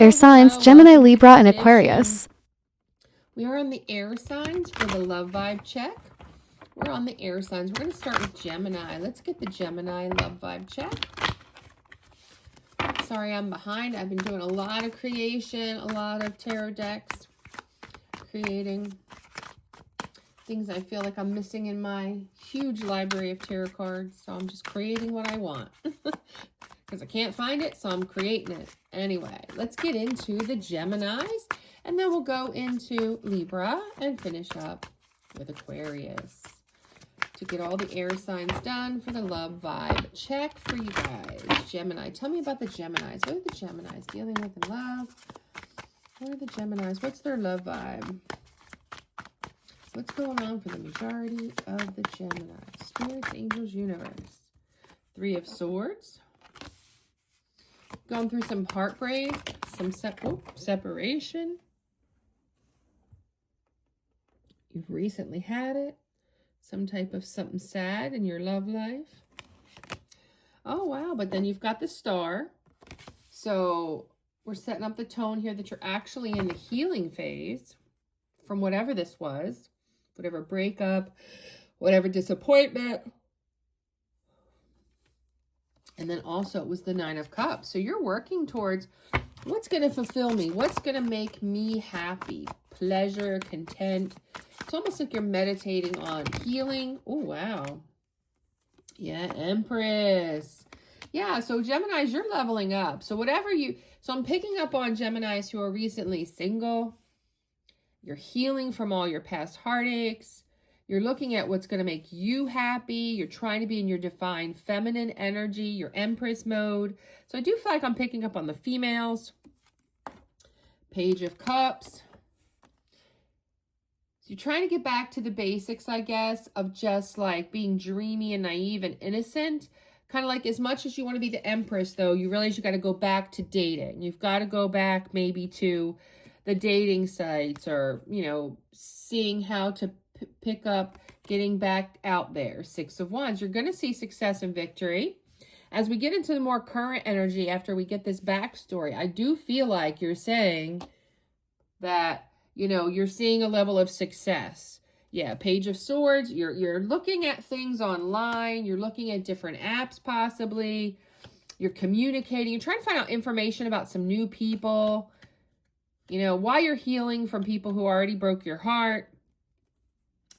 Air signs, Gemini, Libra, and Aquarius. We are on the air signs for the love vibe check. We're on the air signs. We're going to start with Gemini. Let's get the Gemini love vibe check. Sorry, I'm behind. I've been doing a lot of creation, a lot of tarot decks, creating things I feel like I'm missing in my huge library of tarot cards. So I'm just creating what I want because I can't find it, so I'm creating it. Anyway, let's get into the Geminis, and then we'll go into Libra and finish up with Aquarius to get all the air signs done for the love vibe check for you guys. Gemini, tell me about the Geminis. What are the Geminis dealing with in love? What are the Geminis? What's their love vibe? What's going on for the majority of the Geminis? Spirits, angels, universe. Three of Swords. Going through some heartbreak, some separation. You've recently had it. Some type of something sad in your love life. Oh, wow. But then you've got the Star. So we're setting up the tone here that you're actually in the healing phase from whatever this was. Whatever breakup, whatever disappointment. And then also it was the Nine of Cups. So you're working towards what's going to fulfill me? What's going to make me happy? Pleasure, content. It's almost like you're meditating on healing. Oh, wow. Yeah, Empress. Yeah, so Geminis, you're leveling up. So so I'm picking up on Geminis who are recently single. You're healing from all your past heartaches. You're looking at what's going to make you happy. You're trying to be in your divine feminine energy, your Empress mode. So I do feel like I'm picking up on the females. Page of Cups. So you're trying to get back to the basics, I guess, of just like being dreamy and naive and innocent. Kind of like as much as you want to be the Empress, though, you realize you got to go back to dating. You've got to go back maybe to the dating sites or, you know, seeing how to pick up, getting back out there. Six of Wands. You're going to see success and victory. As we get into the more current energy after we get this backstory, I do feel like you're saying that, you know, you're seeing a level of success. Yeah, Page of Swords. You're looking at things online. You're looking at different apps possibly. You're communicating. You're trying to find out information about some new people. You know, while you're healing from people who already broke your heart.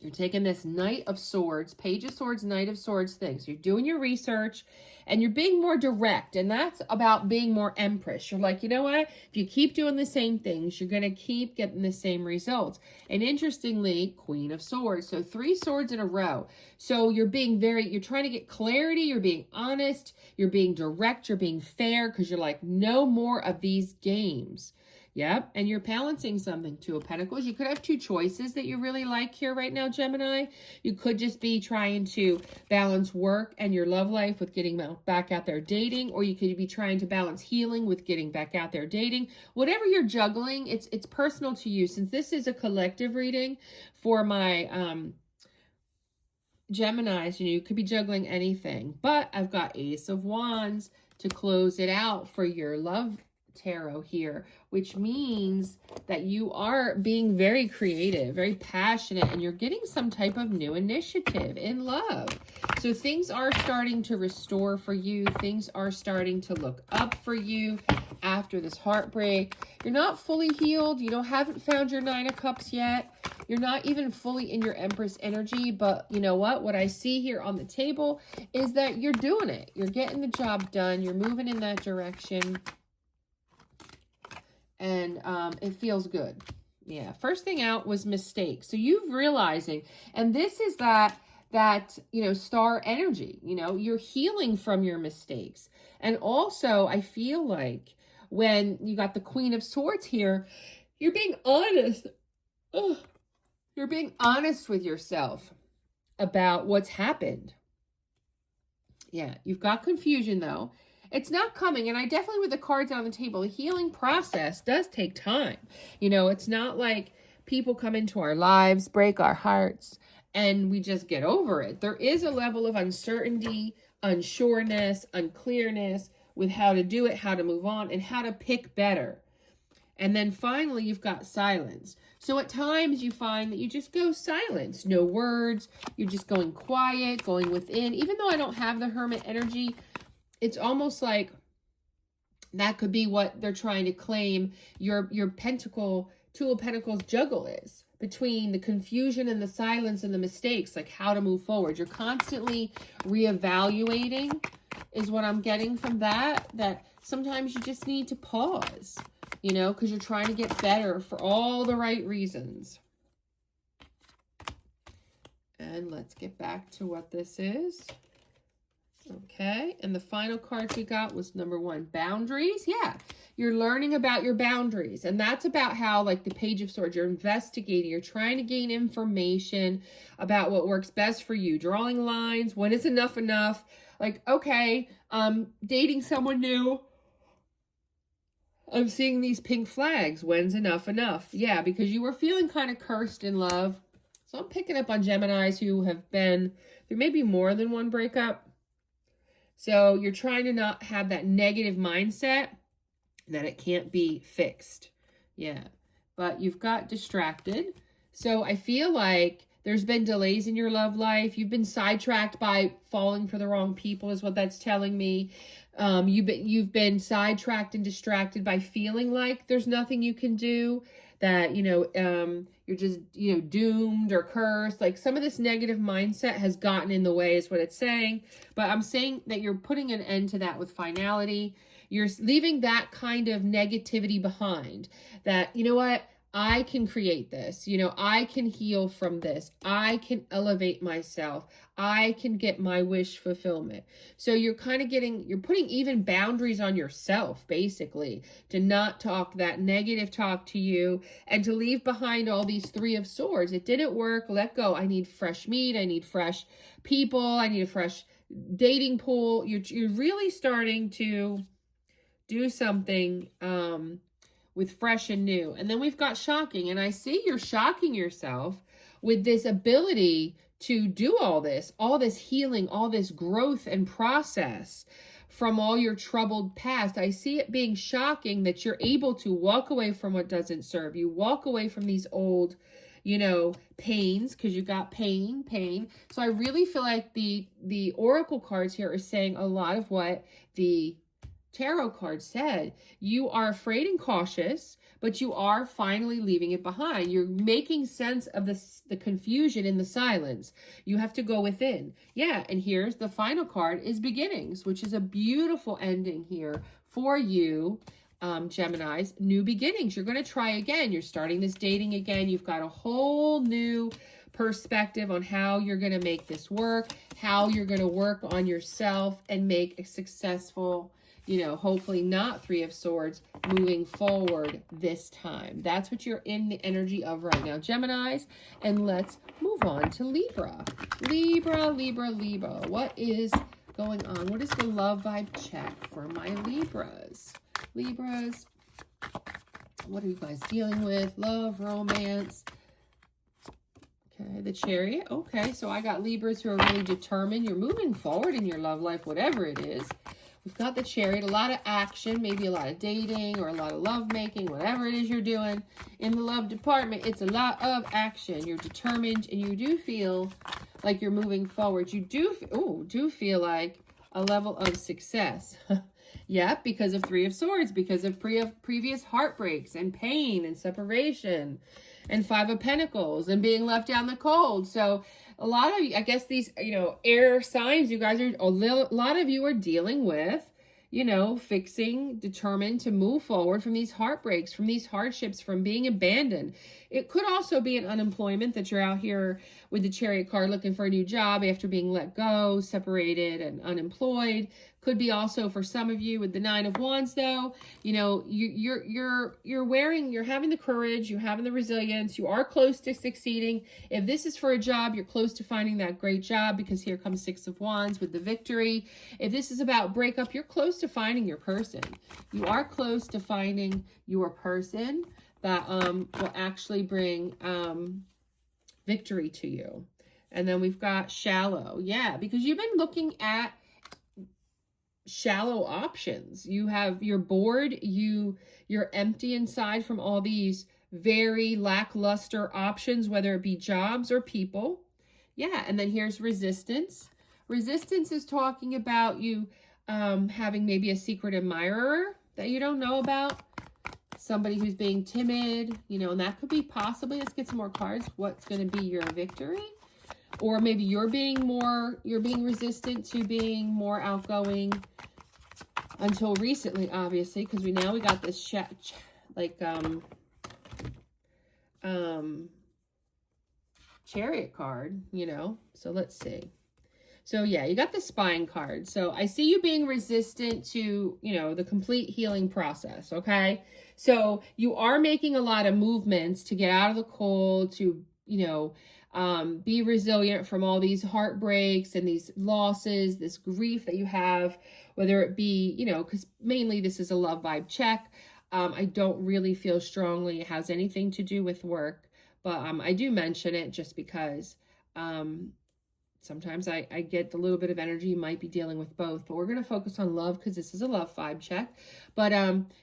You're taking this Knight of Swords, Page of Swords, Knight of Swords thing. So you're doing your research and you're being more direct. And that's about being more Empress. You're like, you know what? If you keep doing the same things, you're going to keep getting the same results. And interestingly, Queen of Swords. So 3 swords in a row. So you're trying to get clarity. You're being honest. You're being direct. You're being fair because you're like, no more of these games. Yep, and you're balancing something. 2 of Pentacles. You could have 2 choices that you really like here right now, Gemini. You could just be trying to balance work and your love life with getting back out there dating, or you could be trying to balance healing with getting back out there dating. Whatever you're juggling, it's personal to you. Since this is a collective reading for my Geminis, you know, you could be juggling anything. But I've got Ace of Wands to close it out for your love tarot here, which means that you are being very creative, very passionate, and you're getting some type of new initiative in love. So things are starting to restore for you. Things are starting to look up for you after this heartbreak. You're not fully healed. You haven't found your 9 of Cups yet. You're not even fully in your Empress energy, but you know what? What I see here on the table is that you're doing it. You're getting the job done. You're moving in that direction. And it feels good. Yeah. First thing out was mistakes. So you've realizing, and this is that, you know, star energy, you know, you're healing from your mistakes. And also I feel like when you got the Queen of Swords here, you're being honest. Ugh. You're being honest with yourself about what's happened. Yeah. You've got confusion though. It's not coming, and I definitely, with the cards on the table, the healing process does take time. You know, it's not like people come into our lives, break our hearts, and we just get over it. There is a level of uncertainty, unsureness, unclearness with how to do it, how to move on, and how to pick better. And then finally, you've got silence. So at times you find that you just go silence, no words. You're just going quiet, going within. Even though I don't have the Hermit energy, it's almost like that could be what they're trying to claim your pentacle, Two of Pentacles juggle is, between the confusion and the silence and the mistakes, like how to move forward. You're constantly reevaluating is what I'm getting from that sometimes you just need to pause, you know, because you're trying to get better for all the right reasons. And let's get back to what this is. Okay, and the final cards we got was number 1, boundaries. Yeah, you're learning about your boundaries, and that's about how, like the Page of Swords, you're investigating, you're trying to gain information about what works best for you, drawing lines, when is enough enough, like, okay, dating someone new, I'm seeing these pink flags, when's enough enough? Yeah, because you were feeling kind of cursed in love, so I'm picking up on Geminis who have been, there may be more than one breakup. So you're trying to not have that negative mindset that it can't be fixed. Yeah, but you've got distracted. So I feel like there's been delays in your love life. You've been sidetracked by falling for the wrong people is what that's telling me. You've been sidetracked and distracted by feeling like there's nothing you can do, that, you know, you're just, you know, doomed or cursed. Like some of this negative mindset has gotten in the way is what it's saying. But I'm saying that you're putting an end to that with finality. You're leaving that kind of negativity behind, that, you know what, I can create this, you know, I can heal from this. I can elevate myself. I can get my wish fulfillment. So you're kind of you're putting even boundaries on yourself, basically, to not talk that negative talk to you and to leave behind all these 3 of Swords. It didn't work. Let go. I need fresh meat. I need fresh people. I need a fresh dating pool. You're really starting to do something, with fresh and new. And then we've got shocking. And I see you're shocking yourself with this ability to do all this healing, all this growth and process from all your troubled past. I see it being shocking that you're able to walk away from what doesn't serve you, walk away from these old, you know, pains, because you got pain. So I really feel like the oracle cards here are saying a lot of what the tarot card said. You are afraid and cautious, but you are finally leaving it behind. You're making sense of the confusion in the silence. You have to go within. Yeah, and here's the final card is beginnings, which is a beautiful ending here for you, Geminis. New beginnings. You're going to try again. You're starting this dating again. You've got a whole new perspective on how you're going to make this work, how you're going to work on yourself and make a successful, you know, hopefully not 3 of Swords moving forward this time. That's what you're in the energy of right now, Geminis. And let's move on to Libra. Libra. What is going on? What is the love vibe check for my Libras? What are you guys dealing with? Love, romance. Okay, the Chariot. Okay, so I got Libras who are really determined. You're moving forward in your love life, whatever it is. We've got the Chariot, a lot of action, maybe a lot of dating or a lot of love making, whatever it is you're doing in the love department. It's a lot of action. You're determined and you do feel like you're moving forward. You do feel like a level of success. Yeah, because of 3 of Swords, because of previous heartbreaks and pain and separation, and 5 of Pentacles and being left out in the cold. So a lot of you, I guess these, you know, air signs, you guys are, a lot of you are dealing with, you know, fixing, determined to move forward from these heartbreaks, from these hardships, from being abandoned. It could also be an unemployment, that you're out here with the Chariot card looking for a new job after being let go, separated, and unemployed. Could be also for some of you with the 9 of Wands, though, you know, you're having the courage, you're having the resilience, you are close to succeeding. If this is for a job, you're close to finding that great job, because here comes 6 of Wands with the victory. If this is about breakup, you're close to finding your person. You are close to finding your person that will actually bring victory to you. And then we've got shallow. Yeah, because you've been looking at shallow options. You're bored, you're empty inside from all these very lackluster options, whether it be jobs or people. Yeah, and then here's resistance. Resistance is talking about you having maybe a secret admirer that you don't know about. Somebody who's being timid, you know, and that could be possibly, let's get some more cards, what's going to be your victory. Or maybe you're being resistant to being more outgoing until recently, obviously, because we got this Chariot card, you know. So let's see. So yeah, you got the Spine card. So I see you being resistant to, you know, the complete healing process, okay? So you are making a lot of movements to get out of the cold, to, you know, be resilient from all these heartbreaks and these losses, this grief that you have, whether it be, you know, because mainly this is a love vibe check. I don't really feel strongly it has anything to do with work, but I do mention it just because sometimes I get a little bit of energy. You might be dealing with both, but we're going to focus on love because this is a love vibe check. But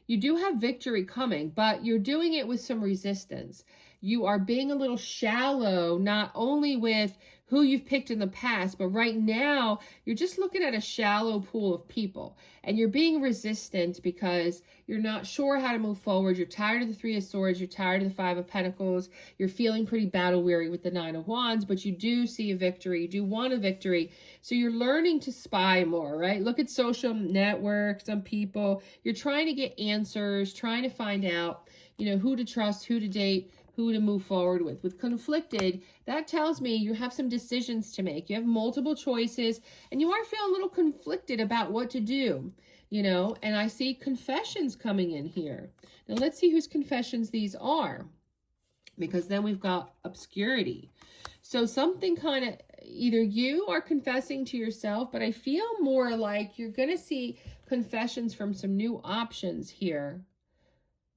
you do have victory coming, but you're doing it with some resistance. You are being a little shallow, not only with who you've picked in the past, but right now you're just looking at a shallow pool of people and you're being resistant because you're not sure how to move forward. You're tired of the Three of Swords. You're tired of the Five of Pentacles. You're feeling pretty battle weary with the Nine of Wands, but you do see a victory. You do want a victory. So you're learning to spy more, right? Look at social networks, some people. You're trying to get answers, trying to find out, you know, who to trust, who to date, who to move forward with. With conflicted, that tells me you have some decisions to make. You have multiple choices and you are feeling a little conflicted about what to do, you know, and I see confessions coming in here. Now let's see whose confessions these are, because then we've got obscurity. So something kind of, either you are confessing to yourself, but I feel more like you're going to see confessions from some new options here,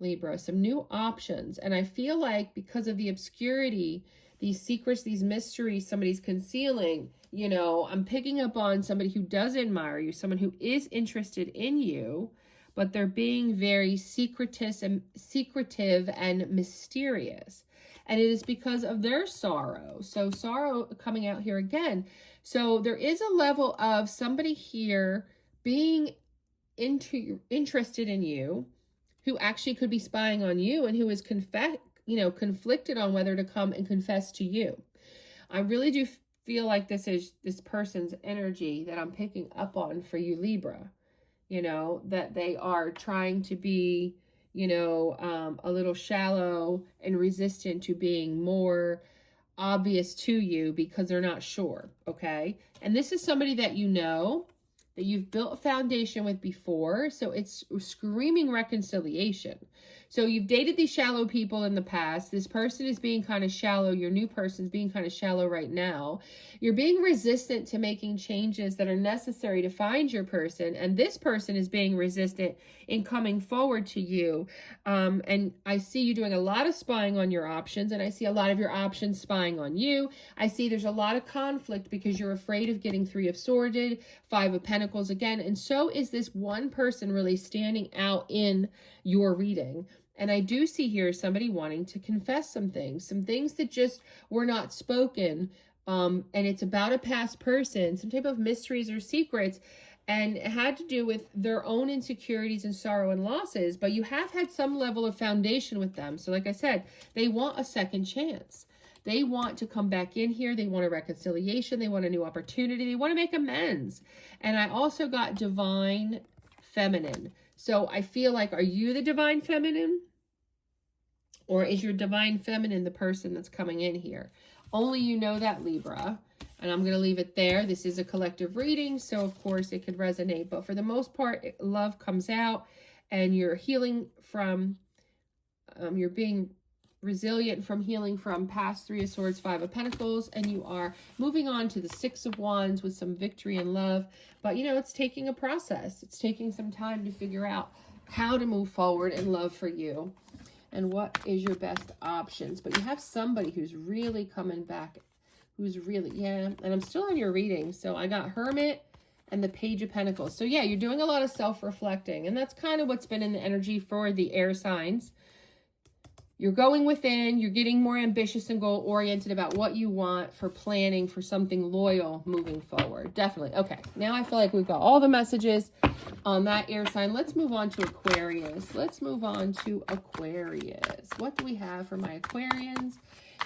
Libra, some new options. And I feel like because of the obscurity, these secrets, these mysteries somebody's concealing, you know, I'm picking up on somebody who does admire you, someone who is interested in you, but they're being very secretive and mysterious. And it is because of their sorrow. So sorrow coming out here again. So there is a level of somebody here being interested in you, who actually could be spying on you and who is conflicted on whether to come and confess to you. I really do feel like this is this person's energy that I'm picking up on for you, Libra. You know, that they are trying to be, you know, a little shallow and resistant to being more obvious to you because they're not sure, okay? And this is somebody that you know, that you've built a foundation with before, so it's screaming reconciliation. So you've dated these shallow people in the past. This person is being kind of shallow. Your new person's being kind of shallow right now. You're being resistant to making changes that are necessary to find your person, and this person is being resistant in coming forward to you. And I see you doing a lot of spying on your options, and I see a lot of your options spying on you. I see there's a lot of conflict because you're afraid of getting Three of Swords, Five of Pentacles again, and so is this one person really standing out in your reading. And I do see here somebody wanting to confess some things that just were not spoken, and it's about a past person, some type of mysteries or secrets, and it had to do with their own insecurities and sorrow and losses, but you have had some level of foundation with them. So like I said, they want a second chance. They want to come back in here. They want a reconciliation. They want a new opportunity. They want to make amends. And I also got divine feminine. So I feel like, are you the divine feminine? Or is your divine feminine the person that's coming in here? Only you know that, Libra. And I'm going to leave it there. This is a collective reading, so of course it could resonate. But for the most part, love comes out and you're healing from, you're being resilient from healing from past Three of Swords, Five of Pentacles, and you are moving on to the Six of Wands with some victory and love. But, you know, it's taking a process. It's taking some time to figure out how to move forward in love for you and what is your best options. But you have somebody who's really coming back, who's really, yeah, and I'm still on your reading. So I got Hermit and the Page of Pentacles. So yeah, you're doing a lot of self-reflecting, and that's kind of what's been in the energy for the air signs. You're going within, you're getting more ambitious and goal-oriented about what you want for planning for something loyal moving forward. Definitely. Okay, now I feel like we've got all the messages on that air sign. Let's move on to Aquarius. Let's move on to Aquarius. What do we have for my Aquarians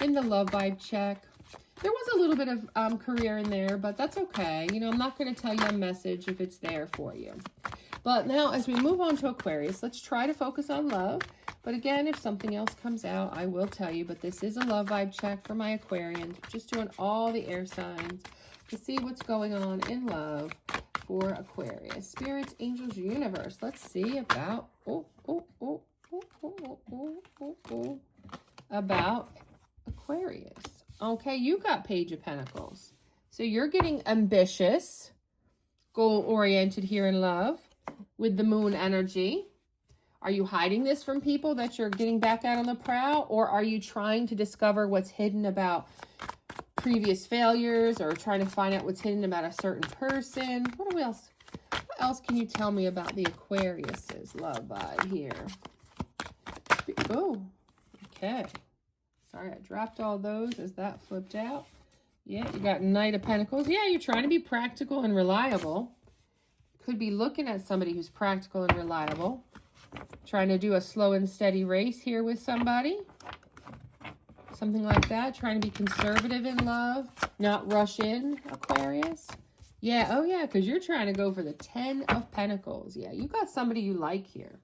in the love vibe check? There was a little bit of career in there, but that's okay. You know, I'm not going to tell you a message if it's there for you. But now as we move on to Aquarius, let's try to focus on love. But again, if something else comes out, I will tell you. But this is a love vibe check for my Aquarians. Just doing all the air signs to see what's going on in love for Aquarius. Spirits, angels, universe. Let's see about about Aquarius. Okay, you got Page of Pentacles. So you're getting ambitious, goal-oriented here in love with the moon energy. Are you hiding this from people that you're getting back out on the prowl? Or are you trying to discover what's hidden about previous failures, or trying to find out what's hidden about a certain person? What else can you tell me about the Aquarius's love vibe here? Oh, okay. Sorry, I dropped all those as that flipped out. Yeah, you got Knight of Pentacles. Yeah, you're trying to be practical and reliable. Could be looking at somebody who's practical and reliable. Trying to do a slow and steady race here with somebody. Something like that. Trying to be conservative in love. Not rush in, Aquarius. Yeah, oh yeah, because you're trying to go for the 10 of Pentacles. Yeah, you got somebody you like here.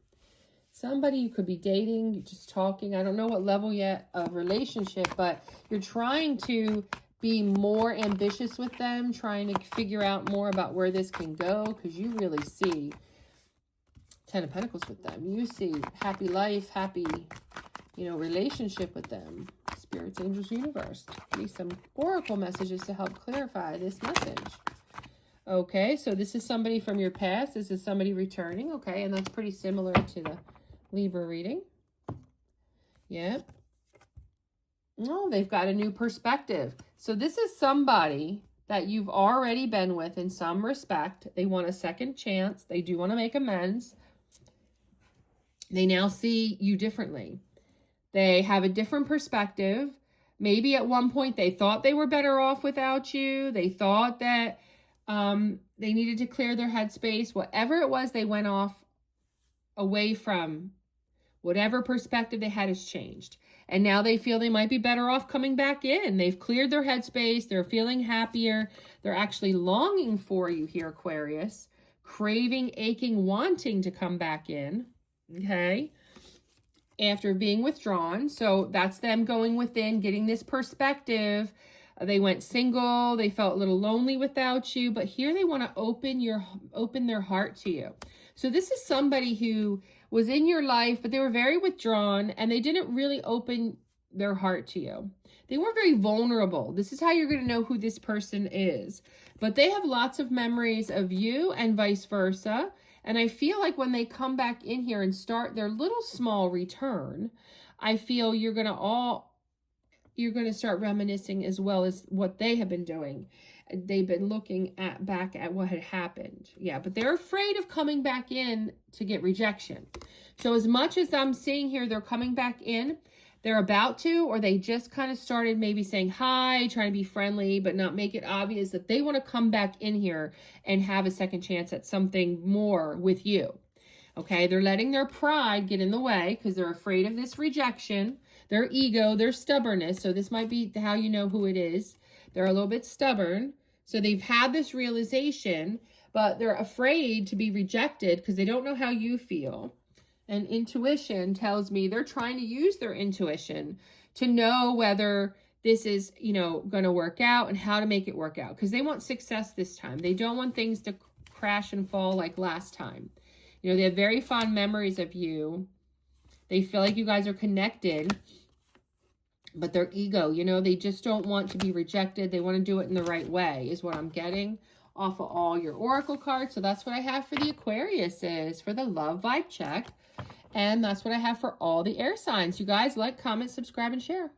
Somebody you could be dating, you're just talking. I don't know what level yet of relationship, but you're trying to be more ambitious with them, trying to figure out more about where this can go, because you really see 10 of Pentacles with them. You see happy life, happy, you know, relationship with them. Spirits, angels, universe. Give me some oracle messages to help clarify this message. Okay, so this is somebody from your past. This is somebody returning. Okay, and that's pretty similar to the Libra reading. Yep. Oh, they've got a new perspective. So this is somebody that you've already been with in some respect. They want a second chance. They do want to make amends. They now see you differently. They have a different perspective. Maybe at one point they thought they were better off without you. They thought that they needed to clear their headspace. Whatever it was, they went off away from. Whatever perspective they had has changed. And now they feel they might be better off coming back in. They've cleared their headspace. They're feeling happier. They're actually longing for you here, Aquarius. Craving, aching, wanting to come back in. Okay, after being withdrawn. So that's them going within, getting this perspective. They went single. They felt a little lonely without you, but here they want to open their heart to you. So this is somebody who was in your life, but they were very withdrawn and they didn't really open their heart to you. They weren't very vulnerable. This is how you're going to know who this person is. But they have lots of memories of you and vice versa. And I feel like when they come back in here and start their little small return, I feel you're going to start reminiscing as well as what they have been doing. They've been looking back at what had happened. Yeah, but they're afraid of coming back in to get rejection. So as much as I'm seeing here, they're coming back in, they're about to, or they just kind of started maybe saying hi, trying to be friendly, but not make it obvious that they want to come back in here and have a second chance at something more with you. Okay, they're letting their pride get in the way because they're afraid of this rejection, their ego, their stubbornness. So this might be how you know who it is. They're a little bit stubborn. So they've had this realization, but they're afraid to be rejected because they don't know how you feel. And intuition tells me they're trying to use their intuition to know whether this is, you know, going to work out and how to make it work out. Because they want success this time. They don't want things to crash and fall like last time. You know, they have very fond memories of you. They feel like you guys are connected. But their ego, you know, they just don't want to be rejected. They want to do it in the right way is what I'm getting off of all your oracle cards. So that's what I have for the Aquariuses for the love vibe check. And that's what I have for all the air signs. You guys like, comment, subscribe, and share.